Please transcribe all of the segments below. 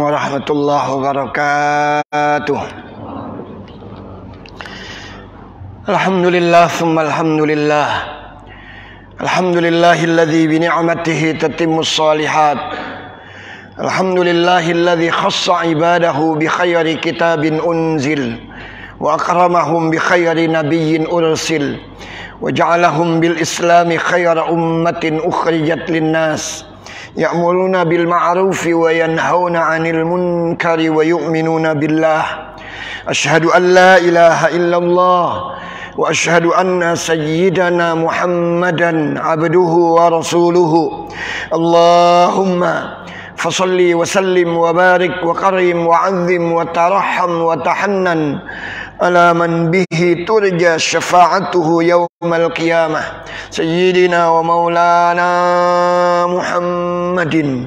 warahmatullahi wabarakatuh. Alhamdulillah thumma alhamdulillah. Alhamdulillahilladzi bi ni'matihi tatimmus shalihat. Alhamdulillahilladzi khassa ibadahu bi khairi kitabin unzil wa akramahum bi khairi nabiyyin ursil wa ja'alahum bil islami khaira ummatin ukhrijat linnas. Ya'muruna bil ma'rufi wa yanhauna 'anil munkari wa yu'minuna billah. Asyhadu an la ilaha illallah wa asyhadu anna sayyidana Muhammadan abduhu wa rasuluhu. Allahumma fasalli wa sallim wa barik wa karim wa 'azzim wa tarahham wa tahannan ala man bihi turja syafa'atuhu yawmal qiyamah sayyidina wa maulana Muhammadin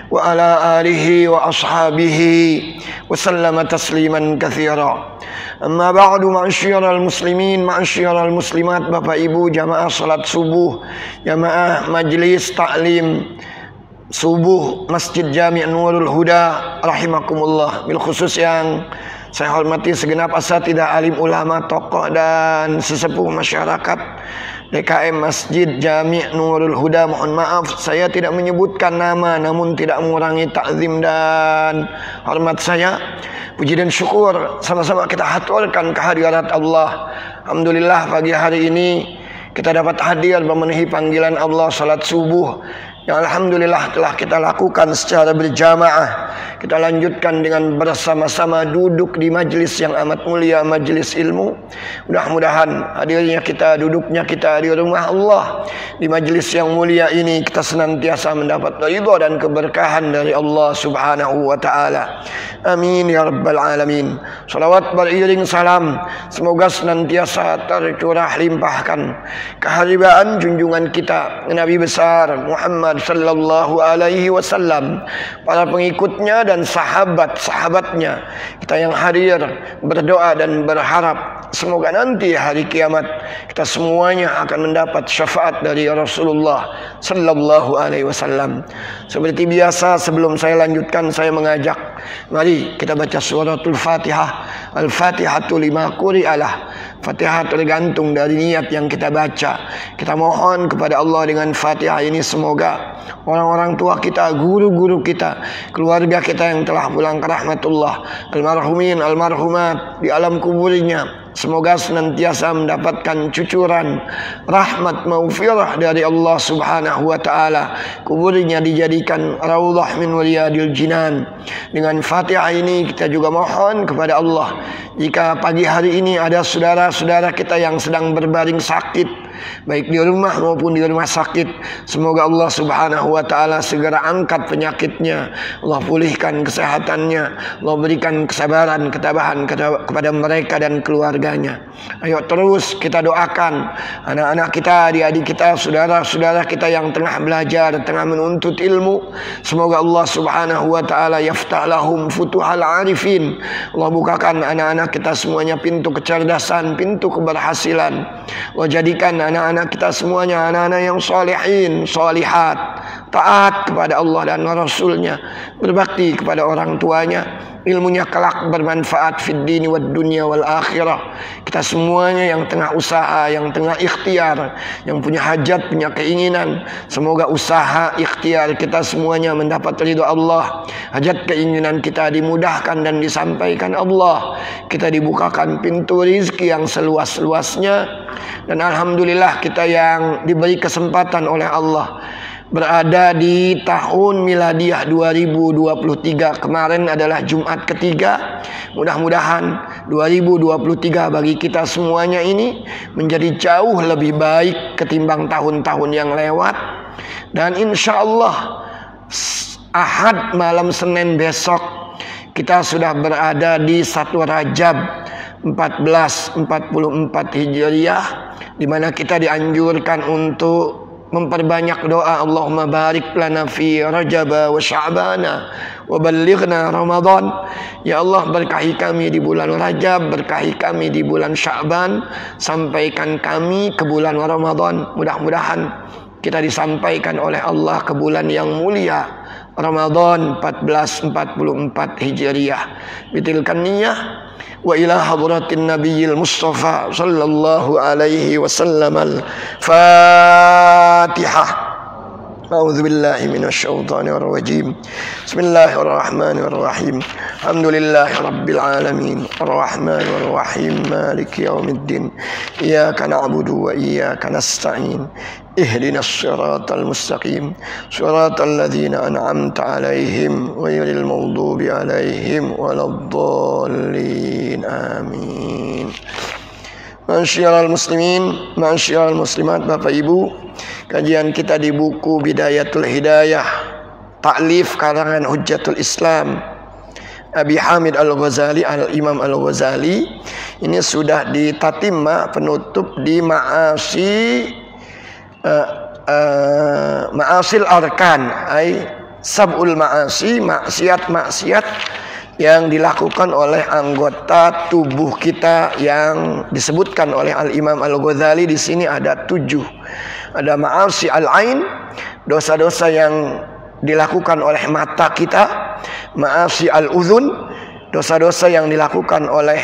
wa ala alihi wa ashabihi wa sallama tasliman katsira. Amma ba'du, ma'asyiral muslimin, ma'asyiral muslimat, Bapak Ibu jamaah salat subuh, jamaah majlis taklim subuh Masjid Jami' Nurul Huda rahimakumullah. Bil khusus yang saya hormati segenap asatidzah, alim ulama, tokoh dan sesepuh masyarakat DKM Masjid Jami' Nurul Huda. Mohon maaf saya tidak menyebutkan nama, namun tidak mengurangi takzim dan hormat saya. Puji dan syukur sama-sama kita haturkan kehadirat Allah. Alhamdulillah pagi hari ini kita dapat hadir memenuhi panggilan Allah salat subuh yang alhamdulillah telah kita lakukan secara berjamaah. Kita lanjutkan dengan bersama-sama duduk di majlis yang amat mulia, majlis ilmu. Mudah-mudahan hadirnya kita, duduknya kita di rumah Allah, di majlis yang mulia ini, kita senantiasa mendapat ridha dan keberkahan dari Allah Subhanahu wa taala. Amin ya rabbal alamin. Salawat beriring salam semoga senantiasa tercurah limpahkan keharibaan junjungan kita Nabi besar Muhammad sallallahu alaihi wasallam, para pengikutnya dan sahabat-sahabatnya. Kita yang hadir berdoa dan berharap semoga nanti hari kiamat kita semuanya akan mendapat syafaat dari Rasulullah sallallahu alaihi wasallam. Seperti biasa, sebelum saya lanjutkan, saya mengajak, mari kita baca suratul Fatihah. Al-Fatihatu lima quri'alah. Fatihah tergantung dari niat yang kita baca. Kita mohon kepada Allah dengan Fatihah ini semoga orang-orang tua kita, guru-guru kita, keluarga kita yang telah pulang ke rahmatullah, almarhumin, almarhumat di alam kuburnya, semoga senantiasa mendapatkan cucuran rahmat maghfirah dari Allah Subhanahu wa taala. Kuburnya dijadikan raudhah min riyadil jinan. Dengan Fatihah ini kita juga mohon kepada Allah, jika pagi hari ini ada saudara-saudara kita yang sedang berbaring sakit, baik di rumah maupun di rumah sakit, semoga Allah Subhanahu wa taala segera angkat penyakitnya, Allah pulihkan kesehatannya, Allah berikan kesabaran, ketabahan kepada mereka dan keluarganya. Ayo terus kita doakan anak-anak kita, adik-adik kita, saudara-saudara kita yang tengah belajar, tengah menuntut ilmu. Semoga Allah Subhanahu wa taala yaftah lahum futuhal arifin. Allah bukakan anak-anak kita semuanya pintu kecerdasan, pintu keberhasilan. Allah jadikan anak-anak kita semuanya anak-anak yang salihin, salihat, taat kepada Allah dan Rasulnya, berbakti kepada orang tuanya, ilmunya kelak bermanfaat fid dini wad dunya wal akhirah. Kita semuanya yang tengah usaha, yang tengah ikhtiar, yang punya hajat, punya keinginan, semoga usaha ikhtiar kita semuanya mendapat ridha Allah. Hajat keinginan kita dimudahkan dan disampaikan Allah. Kita dibukakan pintu rizki yang seluas-luasnya. Dan alhamdulillah kita yang diberi kesempatan oleh Allah berada di tahun miladiah 2023. Kemarin adalah Jumat ketiga. Mudah-mudahan 2023 bagi kita semuanya ini menjadi jauh lebih baik ketimbang tahun-tahun yang lewat. Dan insya Allah Ahad malam Senin besok kita sudah berada di 1 Rajab 1444 Hijriah, di mana kita dianjurkan untuk memperbanyak doa. Allahumma barik lana fi Rajab wa Sya'bana wa ballighna Ramadan. Ya Allah, berkahi kami di bulan Rajab, berkahi kami di bulan Sya'ban, sampaikan kami ke bulan Ramadan. Mudah-mudahan kita disampaikan oleh Allah ke bulan yang mulia Ramadan 1444 Hijriah. Bitilkan niyah wa ila hadratin nabiyil mustafa sallallahu alaihi wasallam. Al-Fatihah. A'udzu billahi minasy syaithanir rajim. Bismillahirrahmanirrahim. Alhamdulillahi rabbil alamin. Arrahmanir rahim. Maliki yaumiddin. Iyyaka na'budu wa iyyaka nasta'in. Ihdinas siratal mustaqim. Siratal ladzina an'amta 'alaihim ghairil maghdubi 'alaihim waladdallin. Amin. Ma'asyiral muslimin, ma'asyiral muslimat, Bapak Ibu, kajian kita di buku Bidayatul Hidayah, taklif karangan Hujjatul Islam Abi Hamid Al-Ghazali, Al-Imam Al-Ghazali. Ini sudah di tatimah, penutup di Ma'asil Arkan, ay sab'ul ma'asi, maksiat-maksiat yang dilakukan oleh anggota tubuh kita yang disebutkan oleh Al-Imam Al-Ghazali. Di sini ada 7. Ada ma'asi al-ain, dosa-dosa yang dilakukan oleh mata kita. Ma'asi al-udhun, dosa-dosa yang dilakukan oleh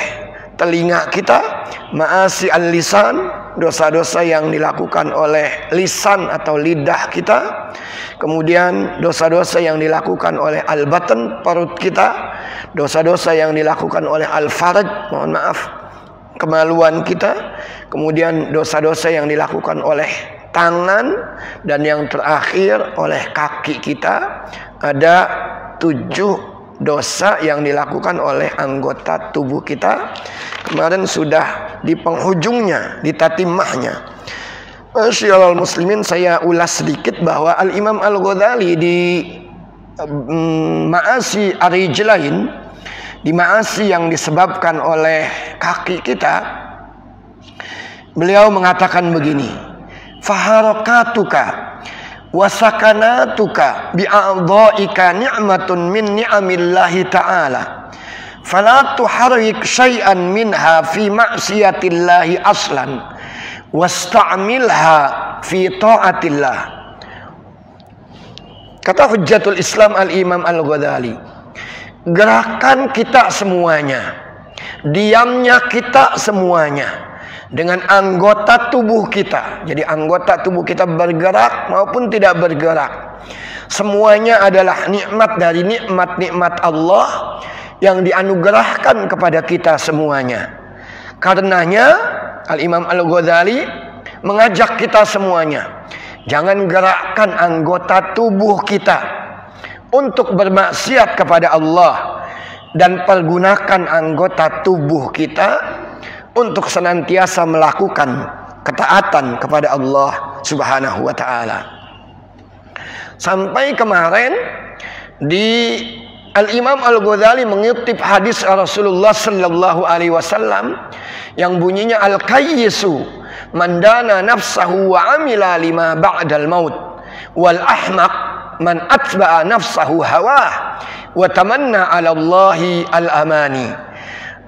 telinga kita. Ma'asi al-lisan, dosa-dosa yang dilakukan oleh lisan atau lidah kita. Kemudian dosa-dosa yang dilakukan oleh al-batan, perut kita. Dosa-dosa yang dilakukan oleh al-faraj, mohon maaf, kemaluan kita. Kemudian dosa-dosa yang dilakukan oleh tangan. Dan yang terakhir oleh kaki kita. Ada 7 dosa yang dilakukan oleh anggota tubuh kita. Kemarin sudah di penghujungnya, di tatimahnya. Masyiral muslimin, saya ulas sedikit bahwa Al-Imam Al-Ghazali di Ma'asi Ar-Rijlain, di ma'asi yang disebabkan oleh kaki kita, beliau mengatakan begini: faharakatuka wasakanatuka bi'a'dha'ika ni'matun min ni'amillahi ta'ala, fala tuharrik syai'an minha fi ma'siyatillahi aslan wasta'milha fi ta'atillah. Kata Hujjatul Islam Al-Imam Al-Ghazali, gerakan kita semuanya, diamnya kita semuanya, dengan anggota tubuh kita. Jadi anggota tubuh kita bergerak maupun tidak bergerak, semuanya adalah nikmat dari nikmat-nikmat Allah yang dianugerahkan kepada kita semuanya. Karenanya Al-Imam Al-Ghazali mengajak kita semuanya, jangan gerakkan anggota tubuh kita untuk bermaksiat kepada Allah, dan pergunakan anggota tubuh kita untuk senantiasa melakukan ketaatan kepada Allah Subhanahu wa ta'ala. Sampai kemarin di Al-Imam Al-Ghazali mengutip hadis Rasulullah sallallahu alaihi wasallam yang bunyinya, al-kayyisu man dana nafsahu wa amila lima ba'dal maut, wal ahmaq man atba'a nafsahu hawah wa tamanna 'ala Allahi al-amani.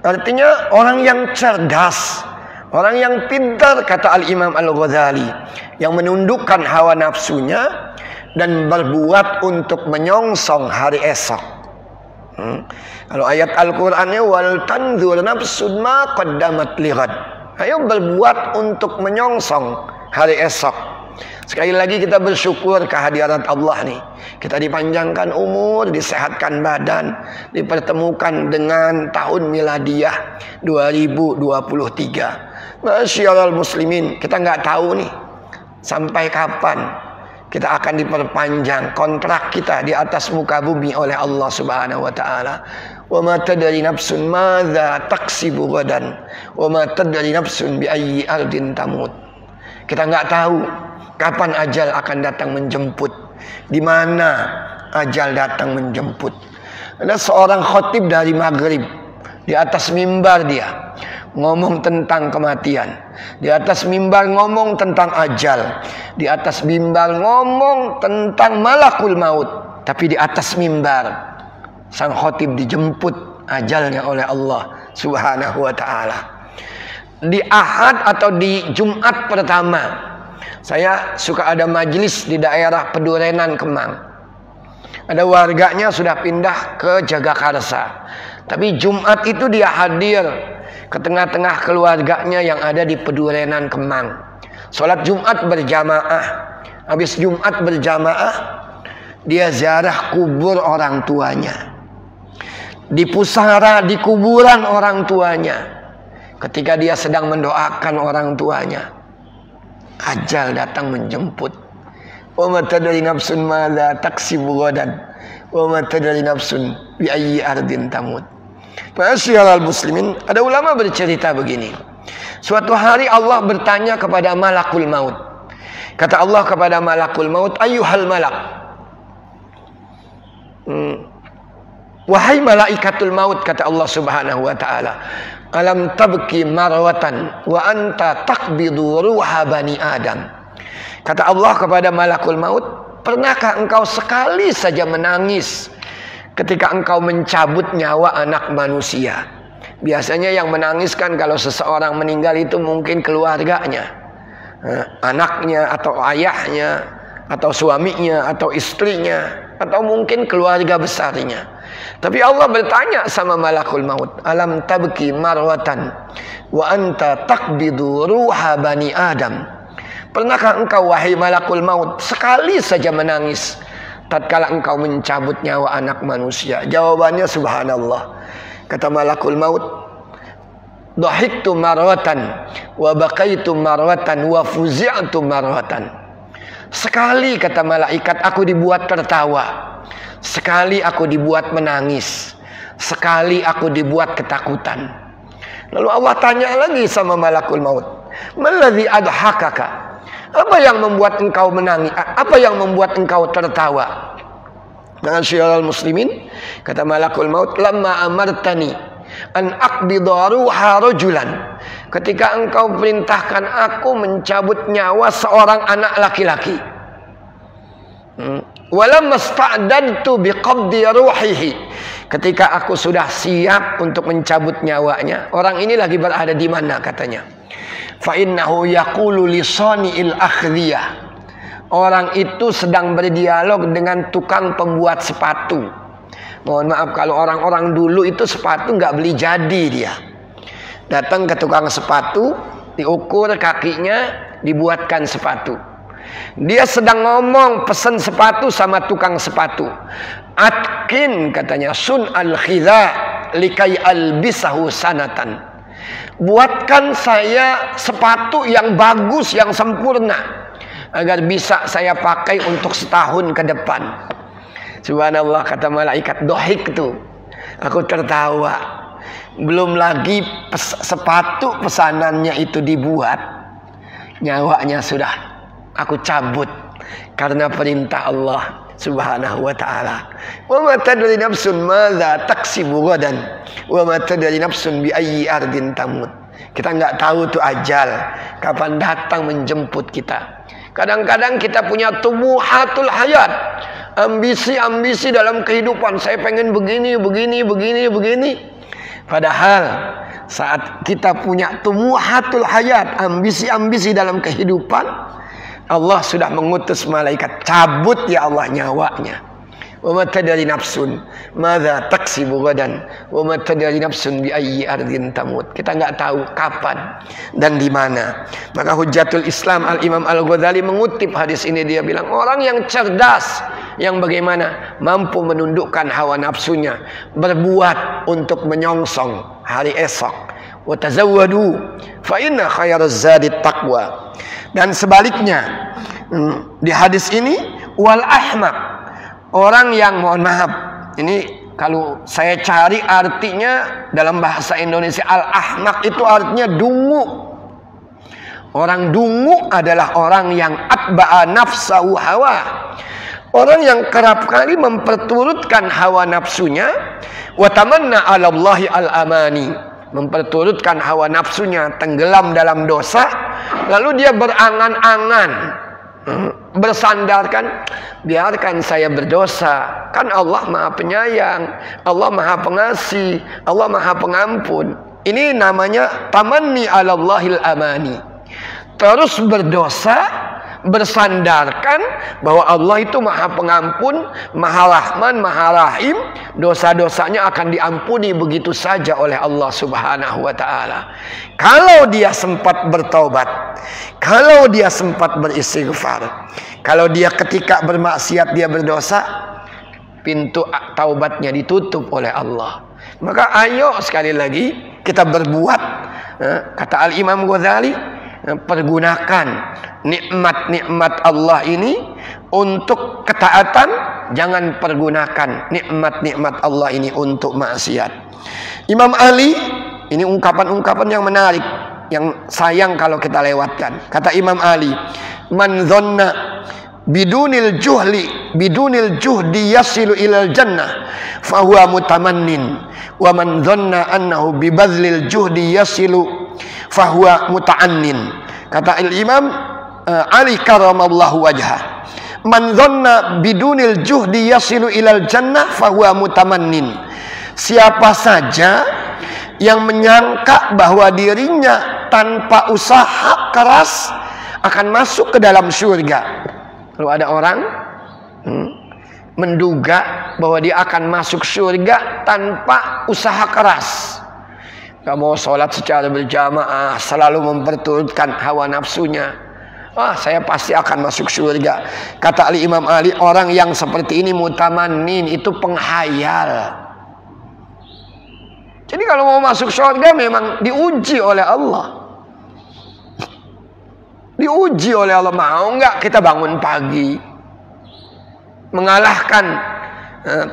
Artinya orang yang cerdas, orang yang pintar, kata Al-Imam Al-Ghazali, yang menundukkan hawa nafsunya dan berbuat untuk menyongsong hari esok. Kalau ayat Al-Qur'annya, wal tanzur nafsun ma qaddamat lighad. Ayo berbuat untuk menyongsong hari esok. Sekali lagi kita bersyukur kehadiran Allah nih. Kita dipanjangkan umur, disehatkan badan, dipertemukan dengan tahun miladiah 2023. Masyiral muslimin, kita nggak tahu nih sampai kapan kita akan diperpanjang kontrak kita di atas muka bumi oleh Allah Subhanahu wa taala. Wa ma tadri nafsun madza taksibu ghadan wa ma tadri nafsun bi ayyi ardin tamut. Kita nggak tahu kapan ajal akan datang menjemput, di mana ajal datang menjemput. Ada seorang khatib dari Maghrib, di atas mimbar dia ngomong tentang kematian, di atas mimbar ngomong tentang ajal, di atas mimbar ngomong tentang malakul maut. Tapi di atas mimbar sang khatib dijemput ajalnya oleh Allah Subhanahu wa ta'ala. Di Ahad atau di Jumat pertama, saya suka ada majelis di daerah Pedurenan Kemang. Ada warganya sudah pindah ke Jagakarsa. Tapi Jumat itu dia hadir ke tengah-tengah keluarganya yang ada di Pedurenan Kemang. Sholat Jumat berjamaah. Habis Jumat berjamaah, dia ziarah kubur orang tuanya. Di pusara, di kuburan orang tuanya. Ketika dia sedang mendoakan orang tuanya, ajal datang menjemput. Wa ma tadri nafsun madza taksibu ghadan. Wa ma tadri nafsun bi ayyi ardin tamut. Ma'asyiral muslimin, ada ulama bercerita begini. Suatu hari Allah bertanya kepada malakul maut. Kata Allah kepada malakul maut, ayyuhal malak. Wahai malaikatul maut, kata Allah Subhanahu wa taala, alam tabki marwatan wa anta taqbidu ruha bani Adam. Kata Allah kepada malakul maut, pernahkah engkau sekali saja menangis ketika engkau mencabut nyawa anak manusia? Biasanya yang menangiskan kalau seseorang meninggal itu mungkin keluarganya, anaknya atau ayahnya atau suaminya atau istrinya atau mungkin keluarga besarnya. Tapi Allah bertanya sama malakul maut, alam tabki marwatan wa anta taqbidu ruha bani Adam. Pernahkah engkau wahai malakul maut sekali saja menangis tatkala engkau mencabut nyawa anak manusia? Jawabannya subhanallah. Kata malakul maut, dhahiktu marwatan wa baqaitu marwatan wa fuzi'tu marwatan. Sekali, kata malaikat, aku dibuat tertawa. Sekali aku dibuat menangis. Sekali aku dibuat ketakutan. Lalu Allah tanya lagi sama malakul maut, maladzi adhakaka? Apa yang membuat engkau menangis? Apa yang membuat engkau tertawa? Ma'asyiral muslimin, kata malakul maut, lamma amartani an aqbida ruha rajulan. Ketika engkau perintahkan aku mencabut nyawa seorang anak laki-laki. Walam masta'dadtu biqabdi ruhihi. Ketika aku sudah siap untuk mencabut nyawanya, orang ini lagi berada di mana katanya? Fa innahu yaqulu li sani'il akhdhiyah. Orang itu sedang berdialog dengan tukang pembuat sepatu. Mohon maaf kalau orang-orang dulu itu sepatu nggak beli jadi dia. Datang ke tukang sepatu, diukur kakinya, dibuatkan sepatu. Dia sedang ngomong pesan sepatu sama tukang sepatu. Atkin katanya sun al-khidha likai albisahu sanatan. Buatkan saya sepatu yang bagus, yang sempurna, agar bisa saya pakai untuk setahun ke depan. Subhanallah, kata malaikat, dohik tuh, aku tertawa. Belum lagi sepatu pesanannya itu dibuat, nyawanya sudah aku cabut karena perintah Allah Subhanahu wa taala. Wa ma tadri nafsun madza taksibu ghadan wa ma tadri nafsun bi ayyi ardin tamut. Kita enggak tahu tuh ajal kapan datang menjemput kita. Kadang-kadang kita punya tumuhatul hayat, ambisi-ambisi dalam kehidupan. Saya pengen begini. Padahal saat kita punya tumuhatul hayat, ambisi-ambisi dalam kehidupan, Allah sudah mengutus malaikat, cabut ya Allah nyawanya. Wa ma tadri nafsun madza taksibu ghadan wa ma tadri nafsun bi ayyi ardin tamut. Kita enggak tahu kapan dan di mana. Maka Hujjatul Islam Al-Imam Al-Ghazali mengutip hadis ini, dia bilang orang yang cerdas, yang bagaimana mampu menundukkan hawa nafsunya, berbuat untuk menyongsong hari esok. Wa tazawwadu fa inna khairaz zadi taqwa. Dan sebaliknya, di hadis ini wal ahmaq, orang yang, mohon maaf, ini kalau saya cari artinya dalam bahasa Indonesia, al ahmaq itu artinya dungu. Orang dungu adalah orang yang atba'a nafsahu hawa. Orang yang kerap kali memperturutkan hawa nafsunya, wa tamanna 'ala Allahi al-amani, memperturutkan hawa nafsunya, tenggelam dalam dosa, lalu dia berangan-angan, bersandarkan, biarkan saya berdosa, kan Allah Maha Penyayang, Allah Maha Pengasih, Allah Maha Pengampun. Ini namanya tamanni 'ala Allahil amani. Terus berdosa, bersandarkan bahwa Allah itu Maha Pengampun, Maha Rahman, Maha Rahim, dosa-dosanya akan diampuni begitu saja oleh Allah Subhanahu wa taala. Kalau dia sempat bertaubat, kalau dia sempat beristighfar, kalau dia ketika bermaksiat dia berdosa, pintu taubatnya ditutup oleh Allah. Maka ayo sekali lagi kita berbuat, kata Al-Imam Ghazali, pergunakan nikmat-nikmat Allah ini untuk ketaatan, jangan pergunakan nikmat-nikmat Allah ini untuk maksiat. Imam Ali, ini ungkapan-ungkapan yang menarik, yang sayang kalau kita lewatkan. Kata Imam Ali, man dhanna bidunil juhdi yasilu ilal jannah fahuwa mutamannin, wa man dhanna annahu bibadlil juhdi yasilu fahuwa muta'annin. Kata Imam Ali karamallahu wajhah, man dhanna bidunil juhdi yasilu ilal jannah fahuwa mutamannin. Siapa saja yang menyangka bahwa dirinya tanpa usaha keras akan masuk ke dalam surga. Kalau ada orang menduga bahwa dia akan masuk surga tanpa usaha keras, gak mau sholat secara berjamaah, selalu memperturutkan hawa nafsunya, saya pasti akan masuk surga. Kata Imam Ali, orang yang seperti ini mutamannin, itu penghayal. Jadi kalau mau masuk surga memang diuji oleh Allah. Diuji oleh Allah. Mau nggak kita bangun pagi, mengalahkan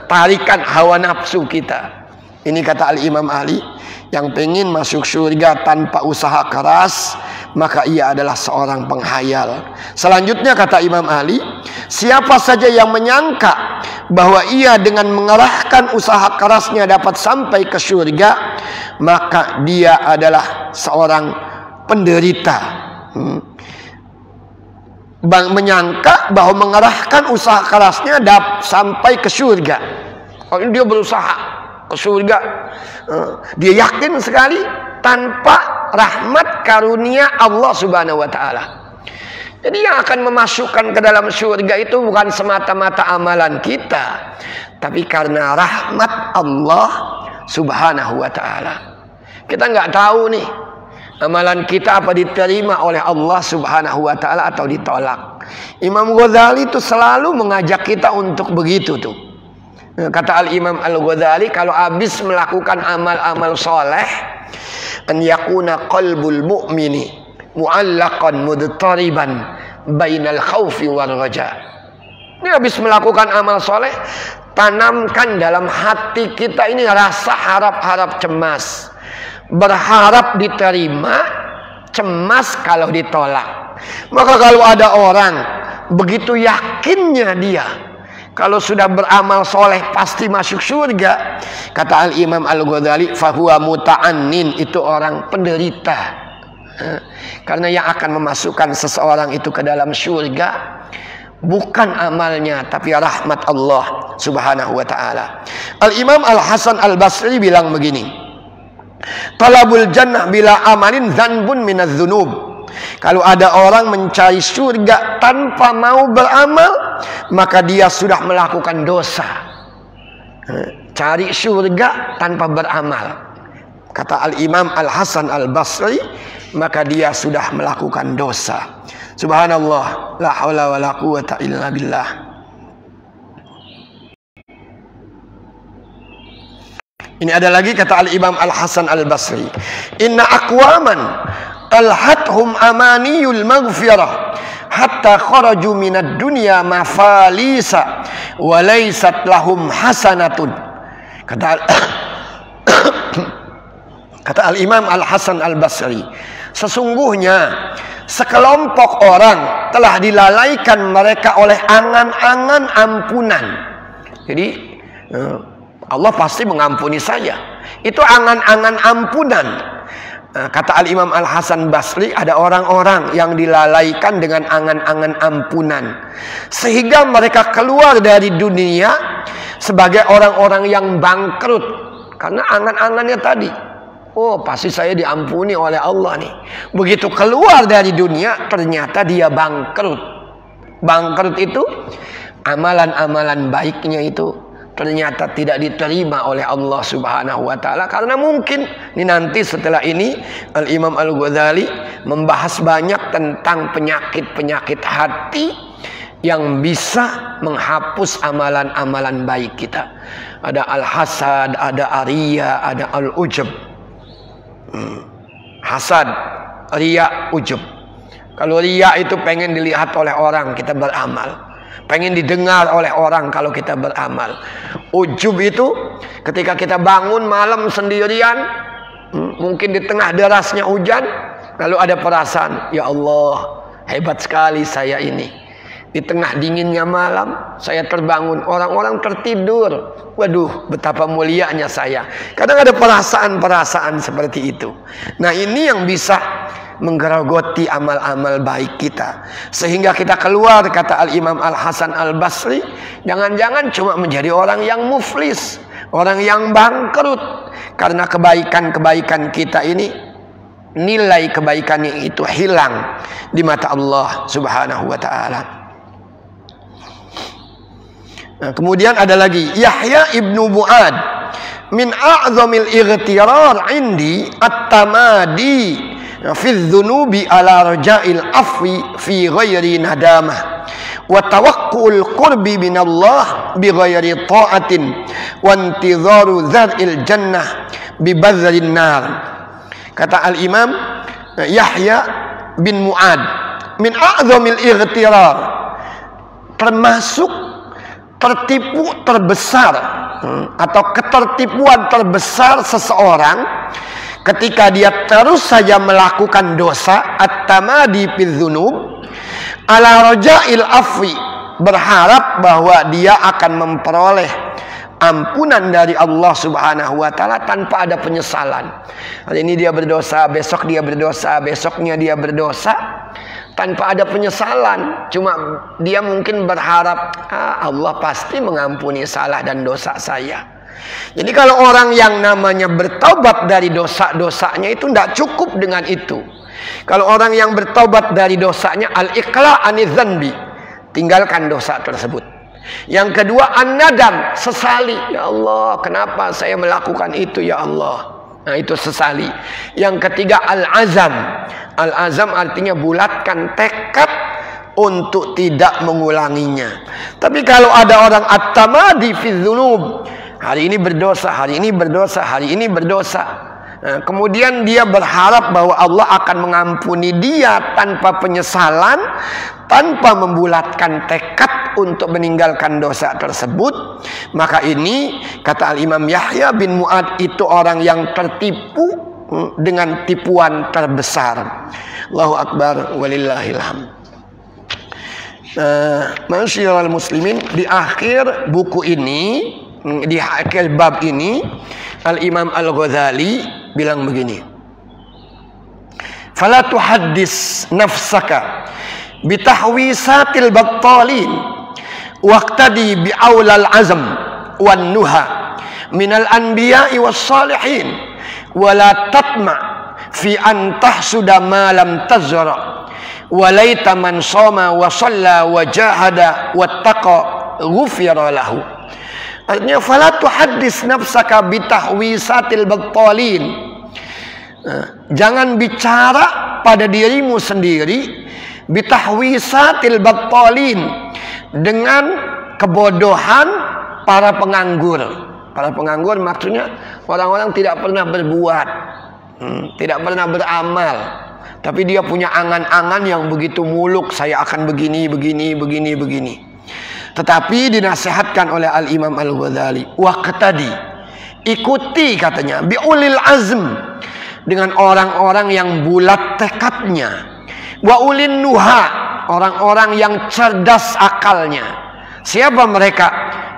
tarikan hawa nafsu kita. Ini kata Al-Imam Ali, yang pengen masuk surga tanpa usaha keras, maka ia adalah seorang penghayal. Selanjutnya kata Imam Ali, siapa saja yang menyangka bahwa ia dengan mengerahkan usaha kerasnya dapat sampai ke surga, maka dia adalah seorang penderita. Menyangka bahwa mengerahkan usaha kerasnya dapat sampai ke surga. Kalau dia berusaha ke surga, dia yakin sekali tanpa rahmat karunia Allah Subhanahu wa taala. Jadi yang akan memasukkan ke dalam surga itu bukan semata-mata amalan kita, tapi karena rahmat Allah Subhanahu wa taala. Kita nggak tahu nih amalan kita apa diterima oleh Allah Subhanahu wa taala atau ditolak. Imam Ghazali itu selalu mengajak kita untuk begitu tuh. Kata Al-Imam Al-Ghazali, kalau habis melakukan amal-amal soleh, an yakuna qalbul mu'mini mu'allaqan mudtariban bainal khaufi war raja. Ini habis melakukan amal soleh, tanamkan dalam hati kita ini rasa harap-harap cemas, berharap diterima, cemas kalau ditolak. Maka kalau ada orang begitu yakinnya dia kalau sudah beramal soleh pasti masuk surga, kata Al-Imam Al-Ghazali, fahuwa muta'annin, itu orang penderita. Karena yang akan memasukkan seseorang itu ke dalam surga bukan amalnya, tapi rahmat Allah Subhanahu wa ta'ala. Al-Imam Al-Hasan Al-Basri bilang begini, talabul jannah bila amalin dzanbun minadz dzunub. Kalau ada orang mencari surga tanpa mau beramal, maka dia sudah melakukan dosa. Cari surga tanpa beramal, kata Al-Imam Al-Hasan Al-Basri, maka dia sudah melakukan dosa. Subhanallah, la haula wa la quwata illa billah. Ini ada lagi kata Al-Imam Al-Hasan Al-Basri, inna aqwaman alhathum amaniyul maghfirah hatta kharaju minad dunya mafalisa wa laysat lahum hasanatun. Kata Al-Imam Al-Hasan Al-Basri, sesungguhnya sekelompok orang telah dilalaikan mereka oleh angan-angan ampunan. Jadi Allah pasti mengampuni saya, itu angan-angan ampunan. Kata Al-Imam Al-Hasan Basri, ada orang-orang yang dilalaikan dengan angan-angan ampunan, sehingga mereka keluar dari dunia sebagai orang-orang yang bangkrut. Karena angan-angannya tadi, oh pasti saya diampuni oleh Allah nih. Begitu keluar dari dunia ternyata dia bangkrut. Bangkrut itu amalan-amalan baiknya itu ternyata tidak diterima oleh Allah Subhanahu wa taala, karena mungkin ini nanti setelah ini Al-Imam Al-Ghazali membahas banyak tentang penyakit-penyakit hati yang bisa menghapus amalan-amalan baik kita. Ada al-hasad, ada ar-riya, ada al-ujub. Hasad, riya, ujub. Kalau riya itu pengen dilihat oleh orang kita beramal, pengen didengar oleh orang kalau kita beramal. Ujub itu ketika kita bangun malam sendirian, mungkin di tengah derasnya hujan, lalu ada perasaan, ya Allah, hebat sekali saya ini. Di tengah dinginnya malam, saya terbangun, orang-orang tertidur. Waduh, betapa mulianya saya. Kadang ada perasaan-perasaan seperti itu. Nah, ini yang bisa menggerogoti amal-amal baik kita, sehingga kita keluar, kata Al-Imam Al-Hasan Al-Basri, jangan-jangan cuma menjadi orang yang muflis, orang yang bangkrut, karena kebaikan-kebaikan kita ini, nilai kebaikannya itu hilang di mata Allah Subhanahu wa ta'ala. Nah, kemudian ada lagi Yahya ibnu Mu'ad, min a'zamil ightirar indi at-tamadi fi dhunubi ala raja'il afwi fi ghairi nadamah wa tawakkul qurbi min Allah bi ghairi ta'atin wa intidharu dzar'il jannah bi badrin nar. Kata Al-Imam Yahya bin Mu'ad, min a'zamil ightirar, termasuk tertipu terbesar atau ketertipuan terbesar seseorang ketika dia terus saja melakukan dosa, at-tamadi fil dzunub ala raja'il afwi, berharap bahwa dia akan memperoleh ampunan dari Allah Subhanahu wa taala tanpa ada penyesalan. Hari ini dia berdosa, besok dia berdosa, besoknya dia berdosa tanpa ada penyesalan. Cuma dia mungkin berharap, Allah pasti mengampuni salah dan dosa saya. Jadi kalau orang yang namanya bertaubat dari dosa-dosanya itu tidak cukup dengan itu. Kalau orang yang bertaubat dari dosanya, al-iqla' anidzanbi, tinggalkan dosa tersebut. Yang kedua, an-nadam, sesali. Ya Allah, kenapa saya melakukan itu ya Allah? Nah, itu sesali. Yang ketiga, al-azam. Al-azam artinya bulatkan tekad untuk tidak mengulanginya. Tapi kalau ada orang at-tamadi fi dzunub, hari ini berdosa, hari ini berdosa, hari ini berdosa, nah, kemudian dia berharap bahwa Allah akan mengampuni dia tanpa penyesalan, tanpa membulatkan tekad untuk meninggalkan dosa tersebut, maka ini kata Al-Imam Yahya bin Mu'ad, itu orang yang tertipu dengan tipuan terbesar. Allahu Akbar walillahil hamd. Masyiral muslimin, di akhir buku ini, di akhir bab ini, Al-Imam Al-Ghazali bilang begini, fala tuhaddis nafsaka bitahwisatil battalin waqtadi bi'aulal azm wan nuha minal anbiya'i was salihin wala tatma fi an tahsuda ma lam tazra walaita man shoma wa shalla wa jahada wattaqa ghufira lahu. Artinya fala tuhaddis nafsaka bitahwisatil battalin, jangan bicara pada dirimu sendiri bitahwisatil battalin, dengan kebodohan para penganggur. Para penganggur maksudnya orang-orang tidak pernah berbuat, tidak pernah beramal, tapi dia punya angan-angan yang begitu muluk, saya akan begini, begini, begini, begini. Tetapi dinasihatkan oleh Al-Imam Al-Ghazali, waqtadi, ikuti katanya, bi'ulil azm, dengan orang-orang yang bulat tekadnya, wa ulin nuha, orang-orang yang cerdas akalnya. Siapa mereka?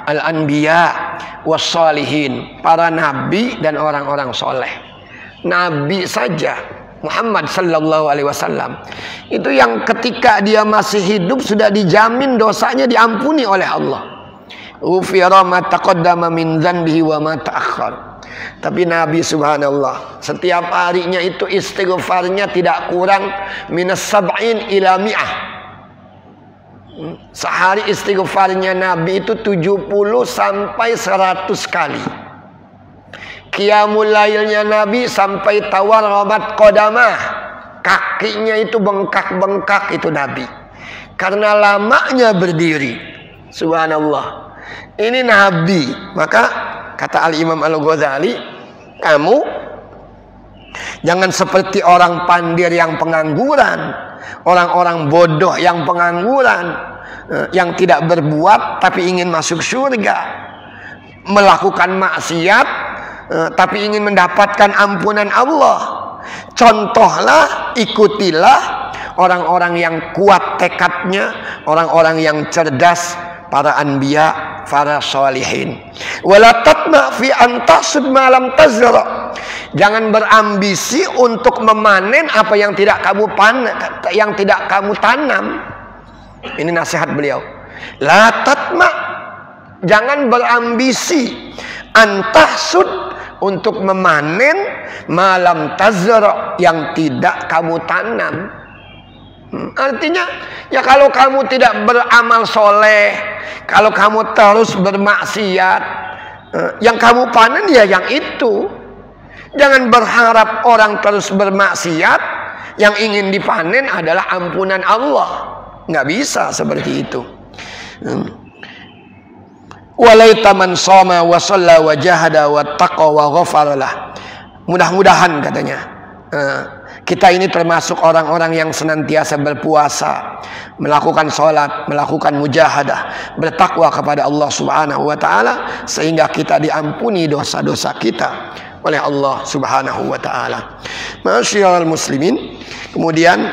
Al-anbiya was-salihin, para nabi dan orang-orang soleh. Nabi saja, Muhammad sallallahu alaihi wasallam, itu yang ketika dia masih hidup sudah dijamin dosanya diampuni oleh Allah. Ghufira ma taqaddama min dzanbihi wa ma ta'akhkhar. Tapi Nabi subhanallah, setiap harinya itu istighfarnya tidak kurang minas sab'in ila mi'ah. Sehari istighfarnya Nabi itu 70 sampai 100 kali. Qiyamul lailnya Nabi sampai tawarrabat qadamah, kakinya itu bengkak-bengkak itu Nabi, karena lamanya berdiri. Subhanallah, ini Nabi. Maka kata Al-Imam Al-Ghazali, kamu jangan seperti orang pandir yang pengangguran, orang-orang bodoh yang pengangguran, yang tidak berbuat tapi ingin masuk surga, melakukan maksiat tapi ingin mendapatkan ampunan Allah. Contohlah, ikutilah orang-orang yang kuat tekadnya, orang-orang yang cerdas, para anbiya, para sholihin. Wala tatma fi antasud malam tazra. Jangan berambisi untuk memanen apa yang tidak kamu tanam. Ini nasihat beliau. La tatma, jangan berambisi antahsud untuk memanen malam tazra, yang tidak kamu tanam. Artinya, ya kalau kamu tidak beramal soleh, kalau kamu terus bermaksiat, yang kamu panen ya yang itu. Jangan berharap orang terus bermaksiat, yang ingin dipanen adalah ampunan Allah. Nggak bisa seperti itu. Walaita man shoma wa shalla wa jahada wa taqa wa ghafaralah. Mudah-mudahan katanya, kita ini termasuk orang-orang yang senantiasa berpuasa, melakukan sholat, melakukan mujahadah, bertakwa kepada Allah Subhanahu wa ta'ala, sehingga kita diampuni dosa-dosa kita oleh Allah Subhanahu wa ta'ala. Masyiral muslimin, kemudian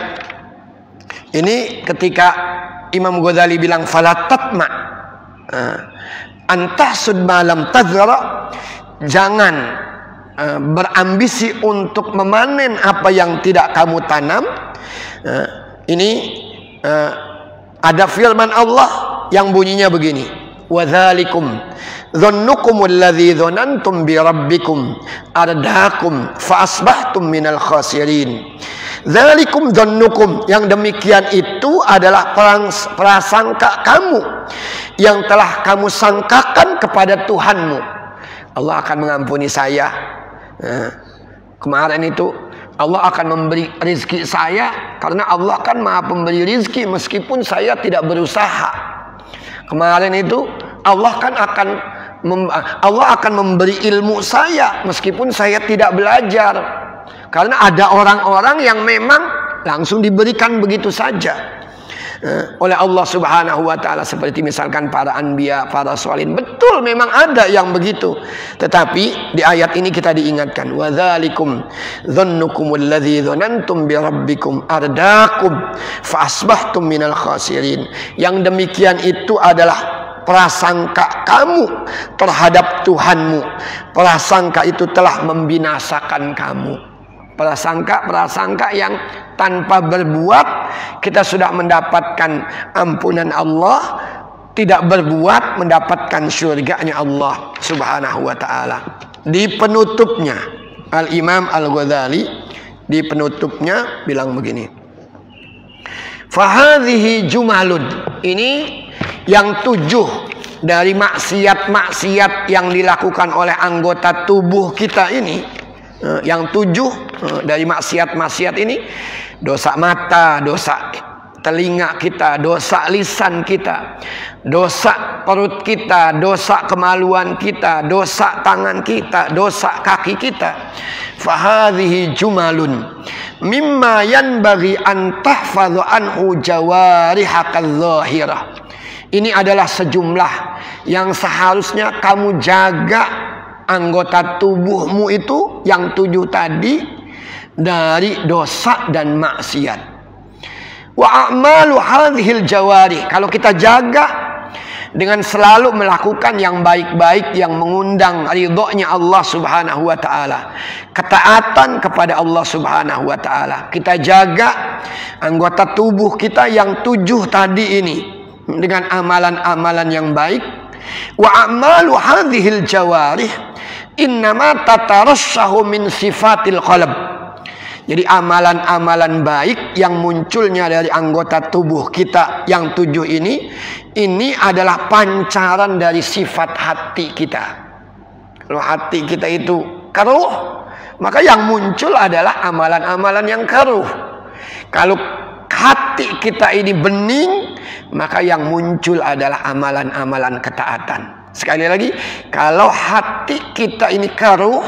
ini ketika Imam Ghazali bilang falatatma antahsud malam tazra, jangan berambisi untuk memanen apa yang tidak kamu tanam. Ini ada firman Allah yang bunyinya begini, wadzalikum dhannukumul ladzi dhanantum bi rabbikum ardaakum fa asbahtum minal khasirin. Dzalikum dhannukum, yang demikian itu adalah prasangka kamu yang telah kamu sangkakan kepada Tuhanmu. Allah akan mengampuni saya. Kemarin itu Allah akan memberi rizki saya, karena Allah kan maha pemberi rizki meskipun saya tidak berusaha. Kemarin itu Allah akan memberi ilmu saya meskipun saya tidak belajar, karena ada orang-orang yang memang langsung diberikan begitu saja oleh Allah Subhanahu wa ta'ala, seperti misalkan para anbiya, para sholihin. Betul, memang ada yang begitu. Tetapi di ayat ini kita diingatkan, wadzalikum dhannukumul ladzi dhanantum bi rabbikum ardaakum fa asbahtum minal khasirin. Yang demikian itu adalah prasangka kamu terhadap Tuhanmu. Prasangka itu telah membinasakan kamu. Prasangka yang tanpa berbuat kita sudah mendapatkan ampunan Allah, tidak berbuat mendapatkan surganya Allah Subhanahu wa ta'ala. Di penutupnya Al-Imam Al-Ghazali di penutupnya bilang begini, fahadhihi jumalun, ini yang 7 dari maksiat-maksiat yang dilakukan oleh anggota tubuh kita ini. Yang 7 dari maksiat-maksiat ini, dosa mata, dosa telinga kita, dosa lisan kita, dosa perut kita, dosa kemaluan kita, dosa tangan kita, dosa kaki kita. Fahadhihi jumalun mimma yanbaghi an tahfadhu anhu jawarihaka dzahirah. Ini adalah sejumlah yang seharusnya kamu jaga anggota tubuhmu itu, yang 7 tadi, dari dosa dan maksiat. Wa a'malu hadhil jawari, kalau kita jaga dengan selalu melakukan yang baik-baik yang mengundang ridhonya Allah Subhanahu wa ta'ala, ketaatan kepada Allah Subhanahu wa ta'ala. Kita jaga anggota tubuh kita yang 7 tadi ini dengan amalan-amalan yang baik. Wa a'malu hadhil jawarih innama tatarassahu min sifatil qalb. Jadi amalan-amalan baik yang munculnya dari anggota tubuh kita yang 7 ini adalah pancaran dari sifat hati kita. Kalau hati kita itu keruh, maka yang muncul adalah amalan-amalan yang keruh. Kalau hati kita ini bening, maka yang muncul adalah amalan-amalan ketaatan. Sekali lagi, kalau hati kita ini keruh,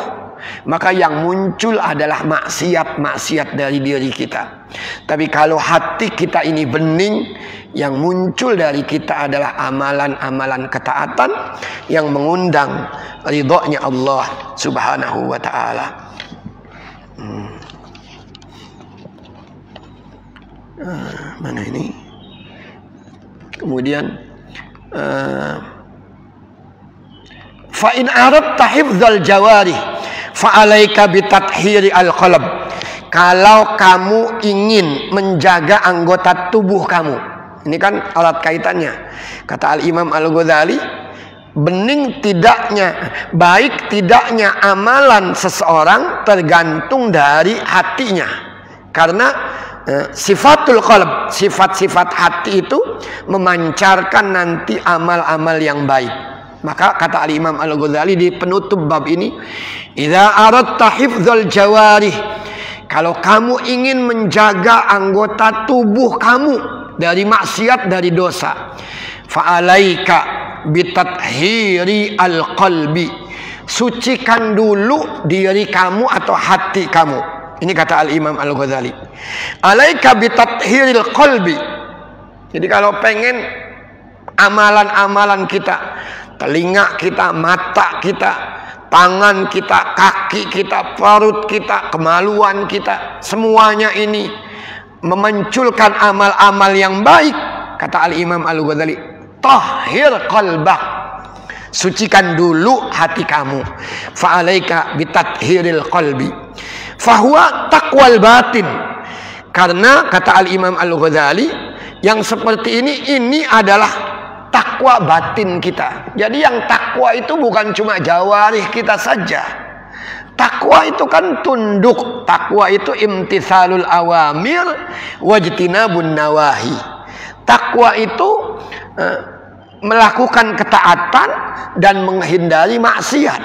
maka yang muncul adalah maksiat-maksiat dari diri kita. Tapi kalau hati kita ini bening, yang muncul dari kita adalah amalan-amalan ketaatan yang mengundang ridhonya Allah Subhanahu wa ta'ala. Mana ini? Kemudian fa in aradta hifdzal jawarih fa'alaika bitathhiri al-qalb. Kalau kamu ingin menjaga anggota tubuh kamu, ini kan alat kaitannya. Kata Al-Imam Al-Ghazali, bening tidaknya, baik tidaknya amalan seseorang tergantung dari hatinya. Karena sifatul qalb, sifat-sifat hati itu memancarkan nanti amal-amal yang baik. Maka kata Al-Imam Al-Ghazali di penutup bab ini, idza aradta hifdzal jawarih, kalau kamu ingin menjaga anggota tubuh kamu dari maksiat, dari dosa, fa'alaika bitathhiri al-qalbi, sucikan dulu diri kamu atau hati kamu. Ini kata Al-Imam Al-Ghazali, alaika bitathhiril qalbi. Jadi kalau pengen amalan-amalan kita, telinga kita, mata kita, tangan kita, kaki kita, perut kita, kemaluan kita, semuanya ini memunculkan amal-amal yang baik, kata Al-Imam Al-Ghazali, tahhir qalbak, sucikan dulu hati kamu. Fa'alaika bitathhiril qalbi fahuwa taqwal batin. Karena kata Al-Imam Al-Ghazali, yang seperti ini adalah takwa batin kita. Jadi yang takwa itu bukan cuma jawarih kita saja. Takwa itu kan tunduk. Takwa itu imtithalul awamir wajtinabun nawahi. Takwa itu melakukan ketaatan dan menghindari maksiat.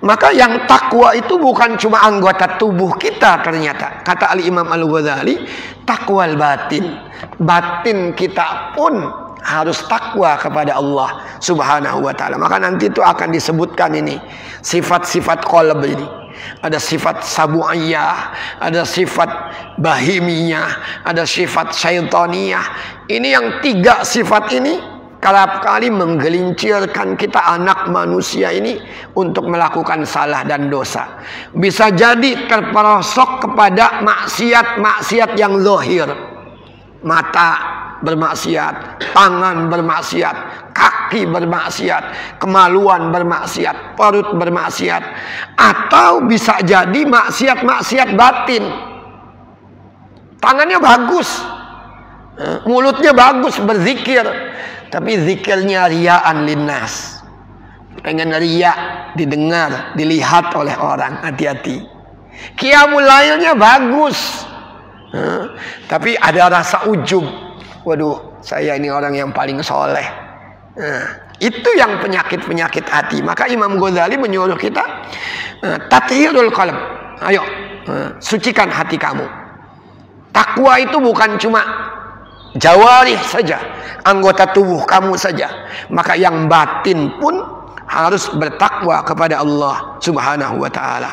Maka yang takwa itu bukan cuma anggota tubuh kita ternyata. Kata Al-Imam Al-Ghazali, takwal batin. Batin kita pun harus takwa kepada Allah Subhanahu wa ta'ala. Maka nanti itu akan disebutkan ini sifat-sifat qalb ini. Ada sifat sabu'iyah, ada sifat bahimiyah, ada sifat syaitaniyah. Ini yang 3 sifat ini kerap kali menggelincirkan kita anak manusia ini untuk melakukan salah dan dosa. Bisa jadi terperosok kepada maksiat-maksiat yang zahir. Mata bermaksiat, tangan bermaksiat, kaki bermaksiat, kemaluan bermaksiat, perut bermaksiat, atau bisa jadi maksiat-maksiat batin. Tangannya bagus, mulutnya bagus berzikir, tapi zikirnya riya'an linnas, pengen riya, didengar, dilihat oleh orang. Hati-hati. Qiyamul lailnya bagus, tapi ada rasa ujub. Waduh, saya ini orang yang paling soleh. Itu yang penyakit-penyakit hati. Maka Imam Ghazali menyuruh kita tathhirul qalb. Ayo, sucikan hati kamu. Takwa itu bukan cuma jawarih saja, anggota tubuh kamu saja. Maka yang batin pun harus bertakwa kepada Allah Subhanahu wa ta'ala.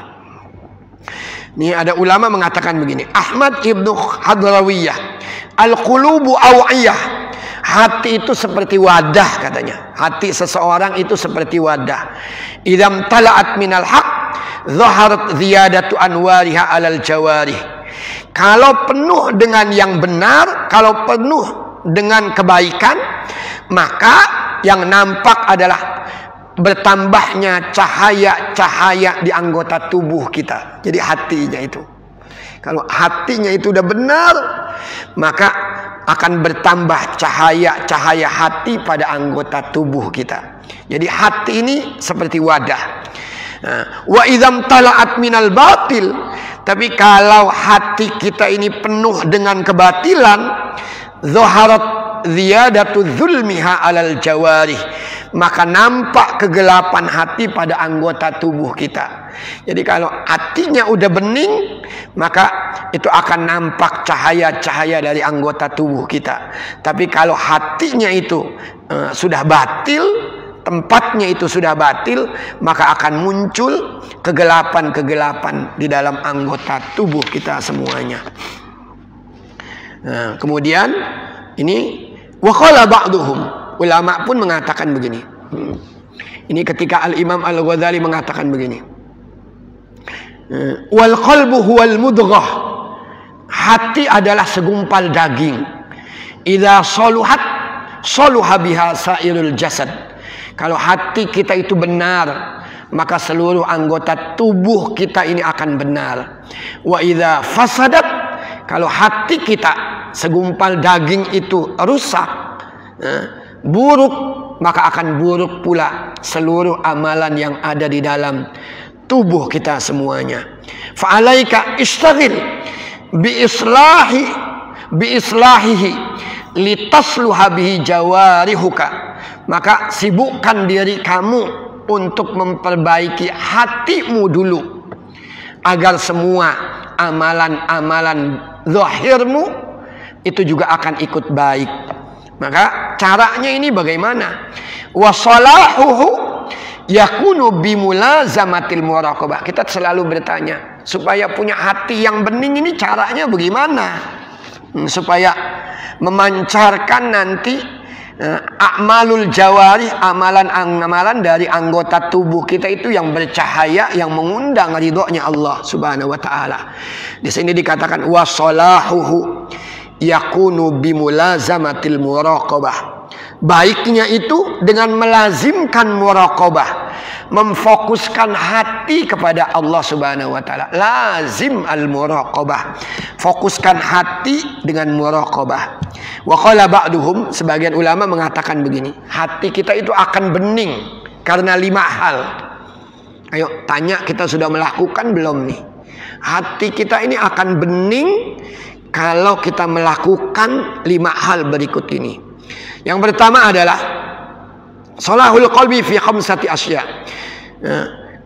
Ini ada ulama mengatakan begini, Ahmad Ibnu Hadrawiyah, al-qulubu aw'iyah, hati itu seperti wadah katanya. Hati seseorang itu seperti wadah. Idzam tala'at minal haq zaharat ziyadatu anwariha alal jawarih. Kalau penuh dengan yang benar, kalau penuh dengan kebaikan, maka yang nampak adalah bertambahnya cahaya-cahaya di anggota tubuh kita. Jadi hatinya itu, kalau hatinya itu udah benar, maka akan bertambah cahaya-cahaya hati pada anggota tubuh kita. Jadi hati ini seperti wadah. Wa idzam tala'at minal batil, tapi kalau hati kita ini penuh dengan kebatilan, zaharat ziyadatu dzulmiha alal jawarih, maka nampak kegelapan hati pada anggota tubuh kita. Jadi kalau hatinya udah bening, maka itu akan nampak cahaya-cahaya dari anggota tubuh kita. Tapi kalau hatinya itu sudah batil, tempatnya itu sudah batil, maka akan muncul kegelapan-kegelapan di dalam anggota tubuh kita semuanya. Nah, kemudian ini wa qala ba'duhum, ulama pun mengatakan begini. Ini ketika Al-Imam Al-Ghazali mengatakan begini. Wal qalbu huwal mudghah, hati adalah segumpal daging. Idza saluhat saluha biha sairul jasad. Kalau hati kita itu benar, maka seluruh anggota tubuh kita ini akan benar. Wa idza fasadat, kalau hati kita segumpal daging itu rusak, buruk, maka akan buruk pula seluruh amalan yang ada di dalam tubuh kita semuanya. Fa'alaika istaghil bi islahihi litasluha bihi jawarihuka, maka sibukkan diri kamu untuk memperbaiki hatimu dulu, agar semua amalan-amalan zahirmu itu juga akan ikut baik. Maka caranya ini bagaimana? Wasalahuhu yakunu bimulazamatil muraqabah. Kita selalu bertanya, supaya punya hati yang bening ini caranya bagaimana? Supaya memancarkan nanti a'malul jawarih, amalan-amalan dari anggota tubuh kita itu yang bercahaya, yang mengundang ridhonya Allah Subhanahu wa taala. Di sini dikatakan wasalahuhu yakunu bimulazamatil muraqabah. Baiknya itu dengan melazimkan muraqabah, memfokuskan hati kepada Allah Subhanahu wa taala. Lazim al-muraqabah, fokuskan hati dengan muraqabah. Wa qala ba'duhum, sebagian ulama mengatakan begini, hati kita itu akan bening karena 5 hal. Ayo tanya, kita sudah melakukan belum nih? Hati kita ini akan bening kalau kita melakukan 5 hal berikut ini. Yang pertama adalah salahul qalbi fi khamsati asya.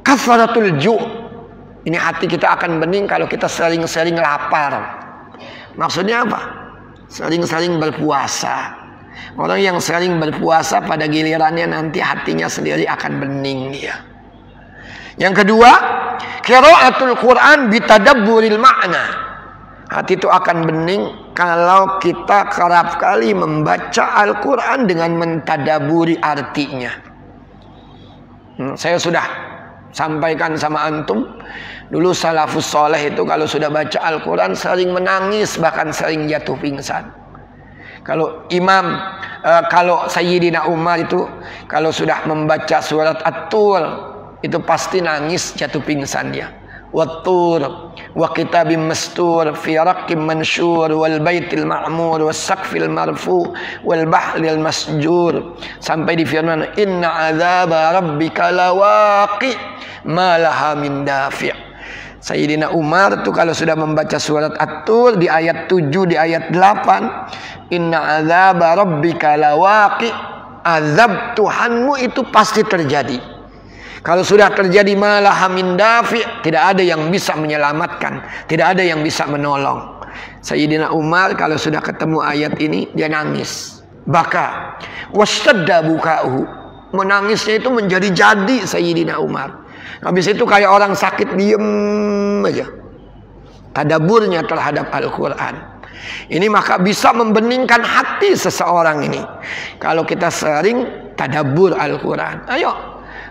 Kasratul ju'. Ini hati kita akan bening kalau kita sering-sering lapar. Maksudnya apa? Sering-sering berpuasa. Orang yang sering berpuasa pada gilirannya nanti hatinya sendiri akan bening dia. Yang kedua, qiraatul Quran bitadabburil ma'na. Hati itu akan bening kalau kita kerap kali membaca Al-Quran dengan mentadaburi artinya. Saya sudah sampaikan sama antum, dulu salafus soleh itu kalau sudah baca Al-Quran sering menangis, bahkan sering jatuh pingsan. Kalau kalau Sayyidina Umar itu kalau sudah membaca surat At-Tur itu pasti nangis, jatuh pingsan dia. Wat-tur wa kitabim mastur fi raqqim mansyur wal baitil ma'mur was saqfil marfu wal bahril masjur, sampai di firman inna adzaba rabbika lawaqi ma laha min dafi'. Sayyidina Umar itu kalau sudah membaca surat At-Tur di ayat 7, di ayat 8, inna adzaba rabbika lawaqi, azab Tuhanmu itu pasti terjadi. Kalau sudah terjadi malah min dafi', tidak ada yang bisa menyelamatkan, tidak ada yang bisa menolong. Sayyidina Umar kalau sudah ketemu ayat ini dia nangis, baka washtadda buka'uhu, menangisnya itu menjadi-jadi Sayyidina Umar. Habis itu kayak orang sakit diem aja, tadaburnya terhadap Al-Quran. Ini maka bisa membeningkan hati seseorang ini kalau kita sering tadabur Al-Quran. Ayo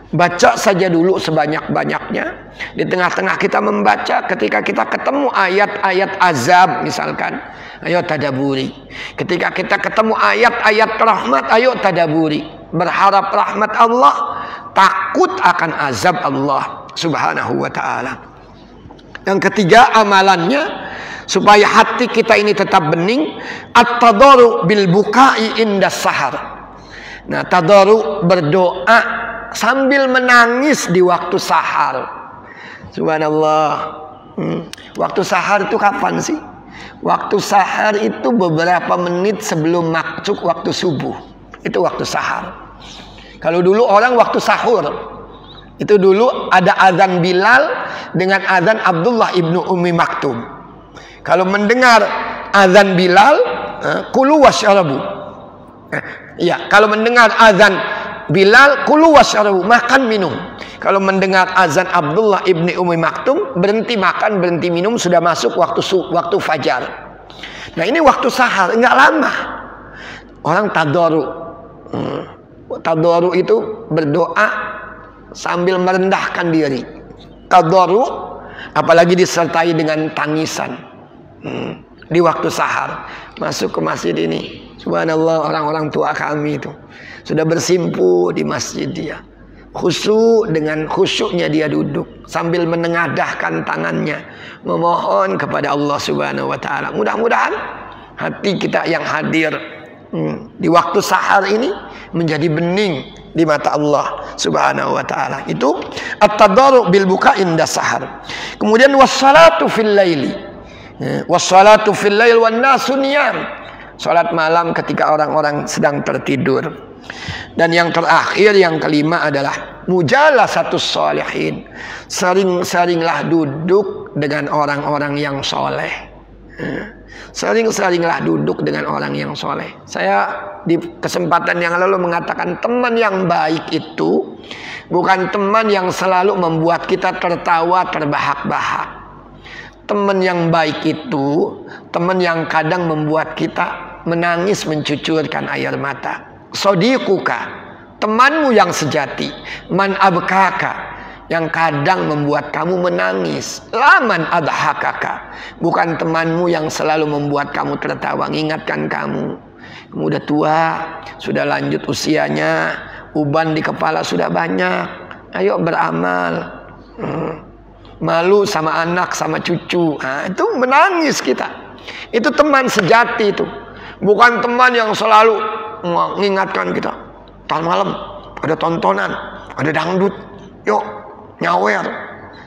baca saja dulu sebanyak-banyaknya. Di tengah-tengah kita membaca, ketika kita ketemu ayat-ayat azab misalkan, ayo tadaburi. Ketika kita ketemu ayat-ayat rahmat, ayo tadaburi. Berharap rahmat Allah, takut akan azab Allah Subhanahu wa ta'ala. Yang ketiga amalannya, supaya hati kita ini tetap bening, at-tadaru bil bukai indas sahar. Nah, tadaru berdoa sambil menangis di waktu sahar. Subhanallah. Waktu sahar itu kapan sih? Waktu sahar itu beberapa menit sebelum masuk waktu subuh. Itu waktu sahar. Kalau dulu orang waktu sahur, itu dulu ada azan Bilal dengan azan Abdullah ibnu Ummi Maktum. Kalau mendengar azan Bilal, kulu wasyarabu. Ya, kalau mendengar azan Bilal, kulu wasyarabu, makan minum. Kalau mendengar azan Abdullah ibni Ummi Maktum, berhenti makan, berhenti minum, sudah masuk waktu fajar. Nah, ini waktu sahar, enggak lama. Orang tadoru. Tadoru itu berdoa sambil merendahkan diri. Tadoru, apalagi disertai dengan tangisan. Di waktu sahar masuk ke masjid ini, subhanallah, orang-orang tua kami itu sudah bersimpu di masjid dia, khusyuk, dengan khusyuknya dia duduk sambil menengadahkan tangannya memohon kepada Allah Subhanahu wa taala. Mudah-mudahan hati kita yang hadir di waktu sahar ini menjadi bening di mata Allah Subhanahu wa taala. Itu at-tadarru bil buka inda sahar. Kemudian wassalatu fil laili. Wassalatu fil lail wan nasu niyam. Salat malam ketika orang-orang sedang tertidur. Dan yang terakhir, yang kelima adalah mujalasatus sholihin. Sering-seringlah duduk dengan orang-orang yang soleh. Sering-seringlah duduk dengan orang yang soleh. Saya di kesempatan yang lalu mengatakan teman yang baik itu bukan teman yang selalu membuat kita tertawa terbahak-bahak. Teman yang baik itu teman yang kadang membuat kita menangis mencucurkan air mata. Sodiquka, temanmu yang sejati. Man abkaka, yang kadang membuat kamu menangis. Laman adhakaka, bukan temanmu yang selalu membuat kamu tertawa, mengingatkan kamu udah tua, sudah lanjut usianya, uban di kepala sudah banyak, ayo beramal. Malu sama anak, sama cucu, itu menangis kita. Itu teman sejati itu. Bukan teman yang selalu mengingatkan kita, ntar malam ada tontonan, ada dangdut, yuk nyawer.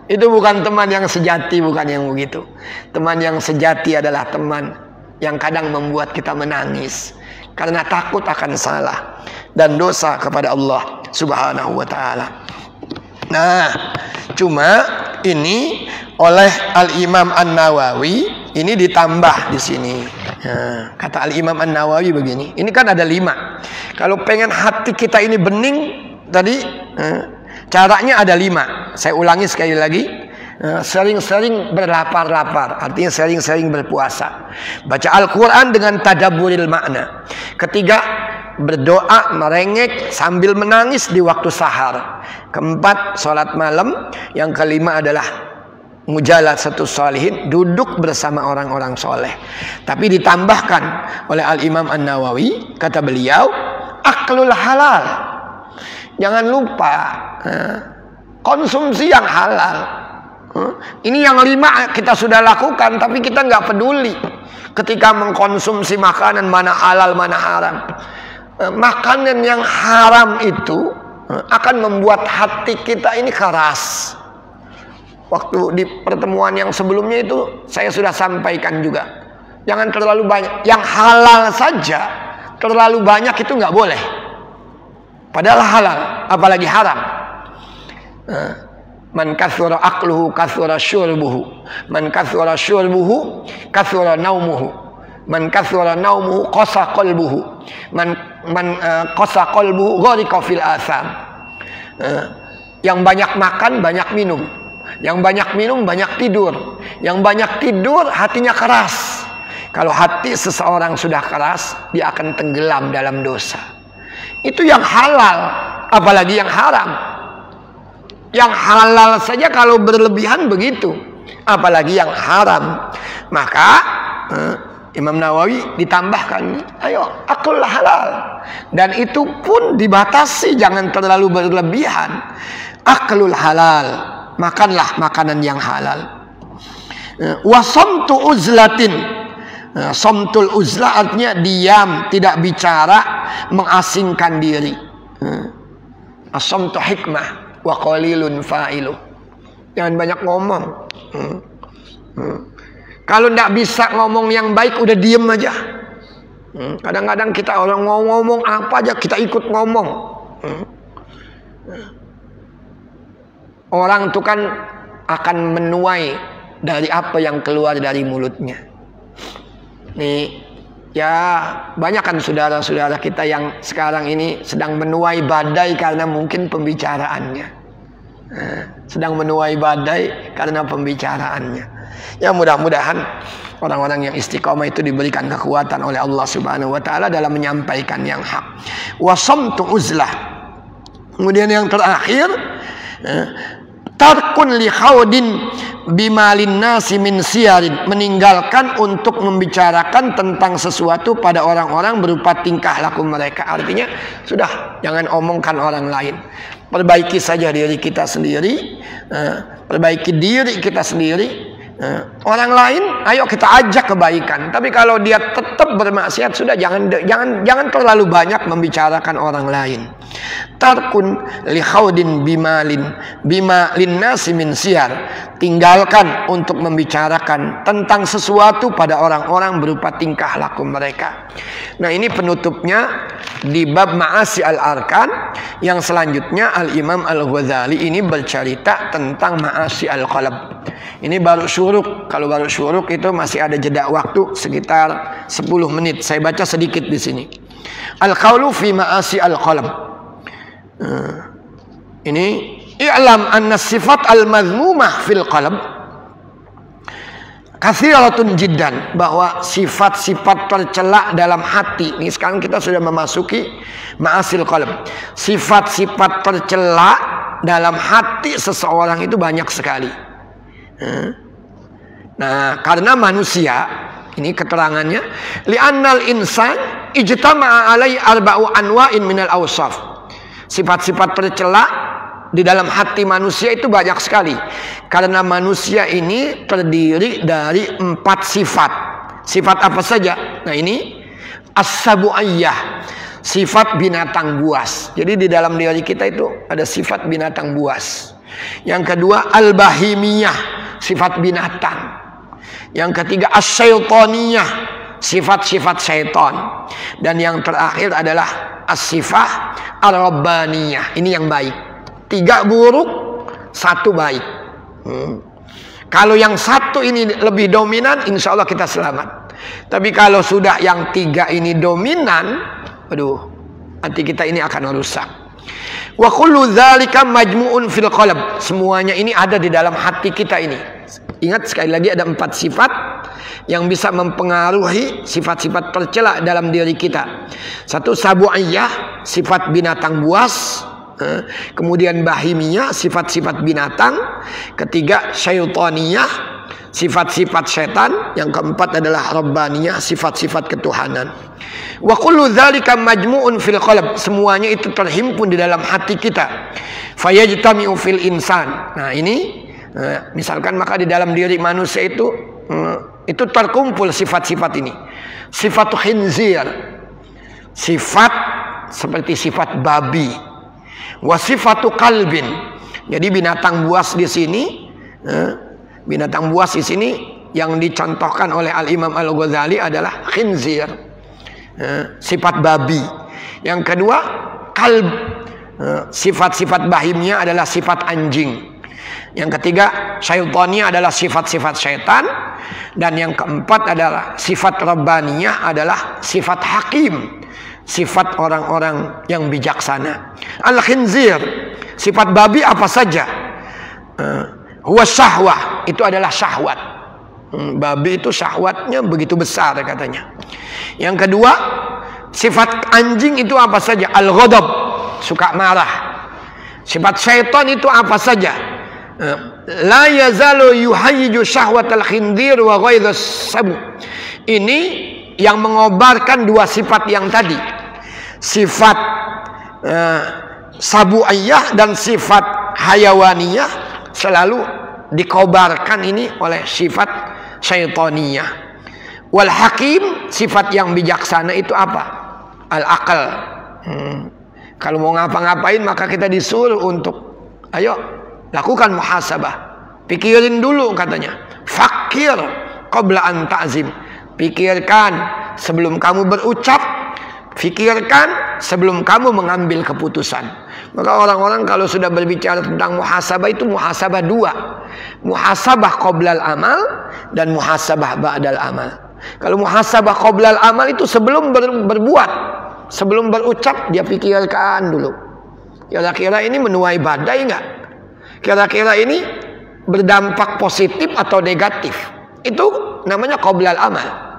Itu bukan teman yang sejati, bukan yang begitu. Teman yang sejati adalah teman yang kadang membuat kita menangis karena takut akan salah dan dosa kepada Allah Subhanahu wa taala. Nah, cuma ini oleh Al-Imam An-Nawawi ini ditambah di sini. Nah, kata Al-Imam An-Nawawi begini. Ini kan ada 5. Kalau pengen hati kita ini bening tadi, caranya ada 5. Saya ulangi sekali lagi. Sering-sering berlapar-lapar, artinya sering-sering berpuasa. Baca Al-Quran dengan tadabburil makna. Ketiga, berdoa merengek sambil menangis di waktu sahar. Keempat, sholat malam. Yang kelima adalah mujalasatus sholihin, duduk bersama orang-orang soleh. Tapi ditambahkan oleh Al-Imam An-Nawawi, kata beliau, aklul halal. Jangan lupa konsumsi yang halal. Ini yang 5 kita sudah lakukan, tapi kita nggak peduli ketika mengkonsumsi makanan mana halal mana haram. Makanan yang haram itu akan membuat hati kita ini keras. Waktu di pertemuan yang sebelumnya itu saya sudah sampaikan juga, jangan terlalu banyak. Yang halal saja terlalu banyak itu nggak boleh, padahal halal, apalagi haram. Man kathura aqluhu kathura syurbuhu, man kathura syurbuhu kathura naumuhu, man kathura naumuhu qasa qalbuhu, man qasa qalbuhu gharqa fil atham. Yang banyak makan banyak minum, yang banyak minum banyak tidur, yang banyak tidur hatinya keras. Kalau hati seseorang sudah keras, dia akan tenggelam dalam dosa. Itu yang halal, apalagi yang haram. Yang halal saja kalau berlebihan begitu, apalagi yang haram. Maka Imam Nawawi ditambahkan, ayo akul halal. Dan itu pun dibatasi, jangan terlalu berlebihan. Aklul halal, makanlah makanan yang halal. Wasomtu uzlatin, somtul uzlah artinya diam, tidak bicara, mengasingkan diri. As-samtu hikmah wa qalilun fa'iluh. Jangan banyak ngomong. Kalau tidak bisa ngomong yang baik, udah diem aja. Kadang-kadang kita orang ngomong apa aja kita ikut ngomong. Orang itu kan akan menuai dari apa yang keluar dari mulutnya. Nih, ya banyak kan saudara-saudara kita yang sekarang ini sedang menuai badai karena mungkin pembicaraannya. Sedang menuai badai karena pembicaraannya. Ya mudah-mudahan orang-orang yang istiqomah itu diberikan kekuatan oleh Allah Subhanahu wa taala dalam menyampaikan yang hak. Wasamtu uzlah. Kemudian yang terakhir, tarkun li khaudin bimalin nasi min siyarin, meninggalkan untuk membicarakan tentang sesuatu pada orang-orang berupa tingkah laku mereka. Artinya sudah, jangan omongkan orang lain. Perbaiki saja diri kita sendiri, perbaiki diri kita sendiri. Orang lain, ayo kita ajak kebaikan. Tapi kalau dia tetap bermaksiat, sudah jangan terlalu banyak membicarakan orang lain. Tarkun li khaudin bimalin nasi min siyar, tinggalkan untuk membicarakan tentang sesuatu pada orang-orang berupa tingkah laku mereka. Nah, ini penutupnya di bab Ma'asi al-Arkan. Yang selanjutnya Al-Imam Al-Ghazali ini bercerita tentang Ma'asi al-Qalb. Ini baru syuruk. Kalau baru syuruk itu masih ada jeda waktu sekitar 10 menit. Saya baca sedikit di sini. Al-Qaulu fi Ma'asi al-Qalb. Ini i'lam anna sifat al-madhmumah fil qalb kathiratun jiddan, bahwa sifat-sifat tercela dalam hati. Ini sekarang kita sudah memasuki ma'asil qalb. Sifat-sifat tercela dalam hati seseorang itu banyak sekali. Nah, karena manusia, ini keterangannya, li'annal insan ijtama'a alai arba'u anwa'in minal awsaf. Sifat-sifat tercela di dalam hati manusia itu banyak sekali. Karena manusia ini terdiri dari 4 sifat. Sifat apa saja? Nah, ini as-sabu'ayyah, sifat binatang buas. Jadi di dalam diri kita itu ada sifat binatang buas. Yang kedua al-bahimiyah, sifat binatang. Yang ketiga as-syaitaniyah, sifat-sifat syaitan. Dan yang terakhir adalah as-sifah ar-rabbaniyah. Ini yang baik. 3 buruk, 1 baik. Kalau yang 1 ini lebih dominan, insya Allah kita selamat. Tapi kalau sudah yang 3 ini dominan, aduh, hati kita ini akan rusak. Wa kullu dzalika majmu'un fil qalb. Semuanya ini ada di dalam hati kita ini. Ingat sekali lagi ada 4 sifat yang bisa mempengaruhi sifat-sifat tercela dalam diri kita. 1 sabu'iyah, sifat binatang buas. Kemudian bahimiyah, sifat-sifat binatang. Ketiga syaitaniyah, sifat-sifat setan. Yang keempat adalah rabbaniyah, sifat-sifat ketuhanan. Wa kullu dzalika majmu'un fil qalb. Semuanya itu terhimpun di dalam hati kita. Fayajtami'u fil insan. Nah, ini misalkan maka di dalam diri manusia itu terkumpul sifat-sifat ini. Sifat khinzir, sifat seperti sifat babi. Wasifatu kalbin. Jadi binatang buas di sini, binatang buas di sini yang dicontohkan oleh Al-Imam Al-Ghazali adalah khinzir, sifat babi. Yang kedua kalb, sifat-sifat bahimnya adalah sifat anjing. Yang ketiga syaitannya adalah sifat-sifat syaitan. Dan yang keempat adalah sifat rabbaniyah adalah sifat hakim, sifat orang-orang yang bijaksana. Al-khinzir, sifat babi apa saja? Huwa syahwah, itu adalah syahwat. Babi itu syahwatnya begitu besar katanya. Yang kedua, sifat anjing itu apa saja? Al-ghadab, suka marah. Sifat syaitan itu apa saja? La yazalu yuhayyiju syahwatal khinzir wa ghaidhas sabu. Ini yang mengobarkan 2 sifat yang tadi. Sifat sabu'iyah dan sifat hayawaniyah selalu dikobarkan ini oleh sifat syaitaniyah. Wal hakim, sifat yang bijaksana itu apa? Al-aqal. Kalau mau ngapa-ngapain maka kita disuruh untuk ayo lakukan muhasabah. Pikirin dulu katanya. Fakir qabla an ta'zim. Pikirkan sebelum kamu berucap. Pikirkan sebelum kamu mengambil keputusan. Maka orang-orang kalau sudah berbicara tentang muhasabah itu muhasabah dua. Muhasabah qoblal amal dan muhasabah ba'dal amal. Kalau muhasabah qoblal amal itu sebelum berbuat, sebelum berucap dia pikirkan dulu. Kira-kira ini menuai badai enggak? Kira-kira ini berdampak positif atau negatif? Itu namanya qoblal amal.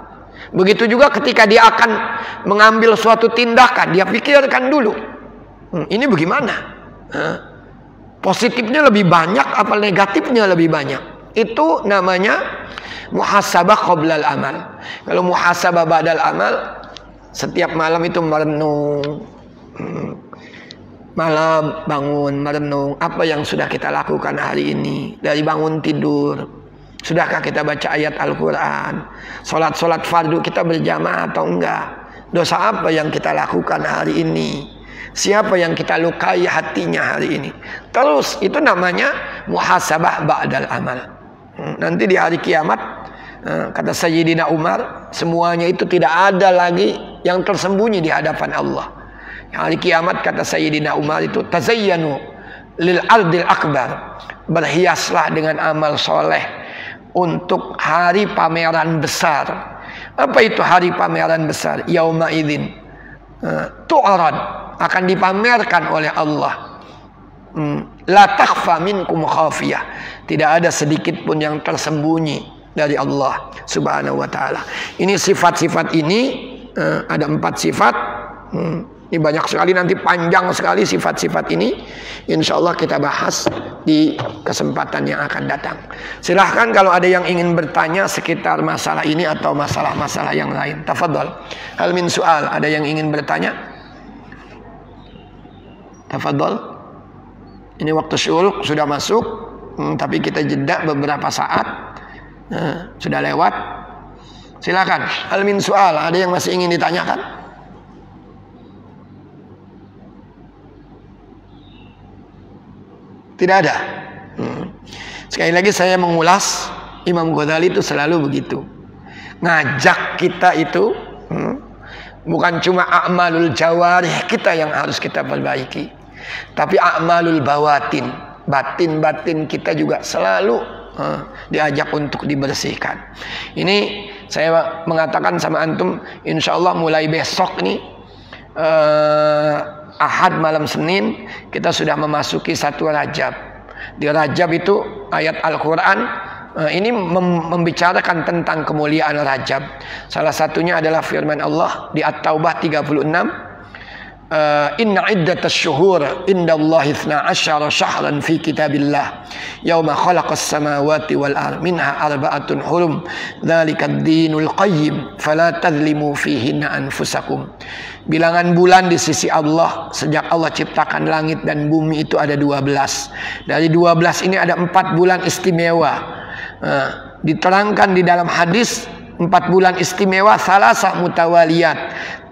Begitu juga ketika dia akan mengambil suatu tindakan, dia pikirkan dulu. Ini bagaimana? Positifnya lebih banyak apa negatifnya lebih banyak? Itu namanya muhasabah qoblal amal. Kalau muhasabah ba'dal amal, setiap malam itu merenung. Malam bangun merenung apa yang sudah kita lakukan hari ini. Dari bangun tidur, sudahkah kita baca ayat Al-Quran? Solat fardu kita berjamaah atau enggak? Dosa apa yang kita lakukan hari ini? Siapa yang kita lukai hatinya hari ini? Terus itu namanya muhasabah ba'dal amal. Nanti di hari kiamat, kata Sayyidina Umar, semuanya itu tidak ada lagi yang tersembunyi di hadapan Allah. Hari kiamat kata Sayyidina Umar itu, tazayyanu lil ardil akbar. Berhiaslah dengan amal soleh untuk hari pameran besar. Apa itu hari pameran besar? Yauma idzin tu'rad, akan dipamerkan oleh Allah. La takhfa minkum khafiyah. Tidak ada sedikit pun yang tersembunyi dari Allah Subhanahu wa taala. Ini sifat-sifat ini ada 4 sifat. Ini banyak sekali, nanti panjang sekali sifat-sifat ini. Insya Allah kita bahas di kesempatan yang akan datang. Silahkan kalau ada yang ingin bertanya sekitar masalah ini atau masalah-masalah yang lain. Tafadhol. Hal min soal. Ada yang ingin bertanya? Tafadhol. Ini waktu syuruk sudah masuk, tapi kita jeda beberapa saat. Sudah lewat. Silakan. Hal min soal. Ada yang masih ingin ditanyakan? Tidak ada. Sekali lagi saya mengulas, Imam Ghazali itu selalu begitu. Ngajak kita itu bukan cuma a'malul jawarih kita yang harus kita perbaiki, tapi a'malul bawatin, batin-batin kita juga selalu diajak untuk dibersihkan. Ini saya mengatakan sama antum, insya Allah mulai besok nih, Ahad malam Senin kita sudah memasuki 1 Rajab. Di Rajab itu ayat Al-Quran ini membicarakan tentang kemuliaan Rajab. Salah satunya adalah firman Allah di At-Taubah 36. Inna iddatas syuhur indallahi 12 syahran fi kitabillah yauma khalaqas samawati wal ard minha arba'atun hurum dzalikad dinul qayyim fala tadzlimu fihinna anfusakum. Bilangan bulan di sisi Allah sejak Allah ciptakan langit dan bumi itu ada 12. Dari 12 ini ada 4 bulan istimewa. Diterangkan di dalam hadis 4 bulan istimewa salasah mutawaliyat.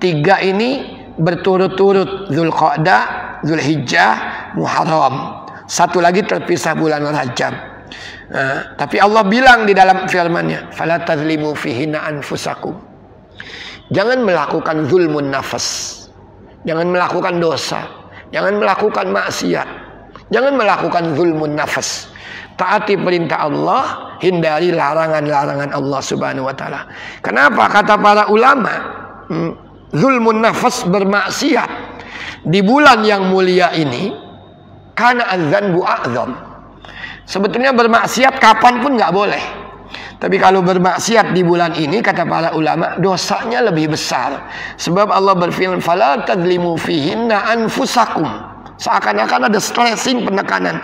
3 ini berturut-turut, Dzulqa'dah, Dzulhijjah, Muharram. 1 lagi terpisah bulan Rajab. Tapi Allah bilang di dalam firman-Nya, "Fala tadzlimu fihinna anfusakum." Jangan melakukan zulmun nafas. Jangan melakukan dosa. Jangan melakukan maksiat. Jangan melakukan zulmun nafas. Taati perintah Allah, hindari larangan-larangan Allah Subhanahu wa taala. Kenapa kata para ulama? Zulmun nafas, bermaksiat di bulan yang mulia ini, karena adzanbu a'zam. Sebetulnya bermaksiat kapanpun nggak boleh. Tapi kalau bermaksiat di bulan ini, kata para ulama, dosanya lebih besar. Sebab Allah berfirman, "Fala tadzlimu fihinna anfusakum." Seakan-akan ada stressing, penekanan.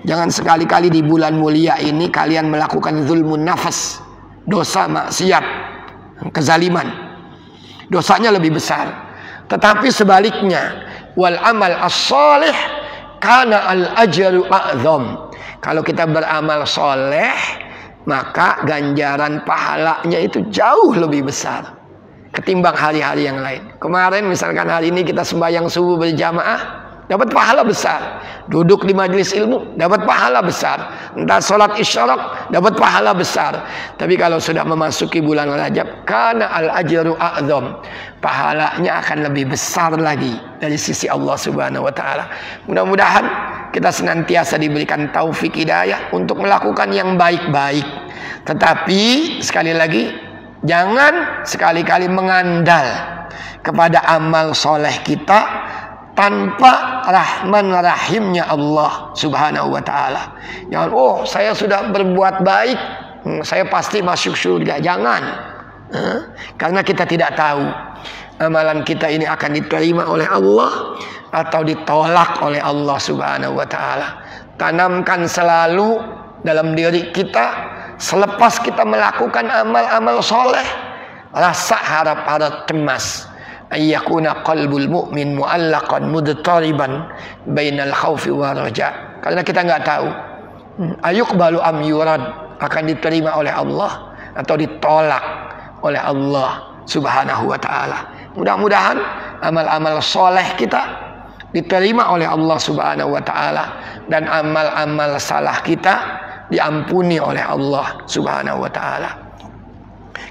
Jangan sekali-kali di bulan mulia ini kalian melakukan zulmun nafas, dosa, maksiat, kezaliman. Dosanya lebih besar. Tetapi sebaliknya, wal amal as-salih kana al-ajru a'zam. Kalau kita beramal soleh, maka ganjaran pahalanya itu jauh lebih besar. ketimbang hari-hari yang lain. Kemarin misalkan hari ini kita sembahyang subuh berjamaah, dapat pahala besar. Duduk di majelis ilmu, dapat pahala besar. Entah sholat isyraq, dapat pahala besar. Tapi kalau sudah memasuki bulan Rajab, kana al-ajru a'zam, pahalanya akan lebih besar lagi dari sisi Allah Subhanahu wa taala. Mudah-mudahan kita senantiasa diberikan taufik hidayah untuk melakukan yang baik-baik. Tetapi sekali lagi, jangan sekali-kali mengandal kepada amal soleh kita tanpa rahman rahimnya Allah Subhanahu wa taala. Jangan, oh saya sudah berbuat baik, saya pasti masuk surga. Jangan. Karena kita tidak tahu amalan kita ini akan diterima oleh Allah atau ditolak oleh Allah Subhanahu wa taala. Tanamkan selalu dalam diri kita, selepas kita melakukan amal-amal soleh, rasa harap-harap cemas. Ayyakuna qalbul mu'min mu'allaqan mudtariban bainal khaufi wa raja. Karena kita nggak tahu ayuqbalu am yurad, akan diterima oleh Allah atau ditolak oleh Allah Subhanahu wa taala. Mudah-mudahan amal-amal soleh kita diterima oleh Allah Subhanahu wa taala, dan amal-amal salah kita diampuni oleh Allah Subhanahu wa taala.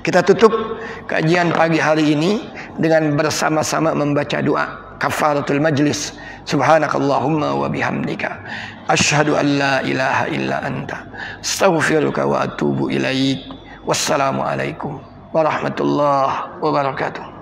Kita tutup kajian pagi hari ini dengan bersama-sama membaca doa kafaratul majlis. Subhanakallahumma wa bihamdika asyhadu an la ilaha illa anta astaghfiruka wa atubu ilaik. Wassalamualaikum warahmatullahi wabarakatuh.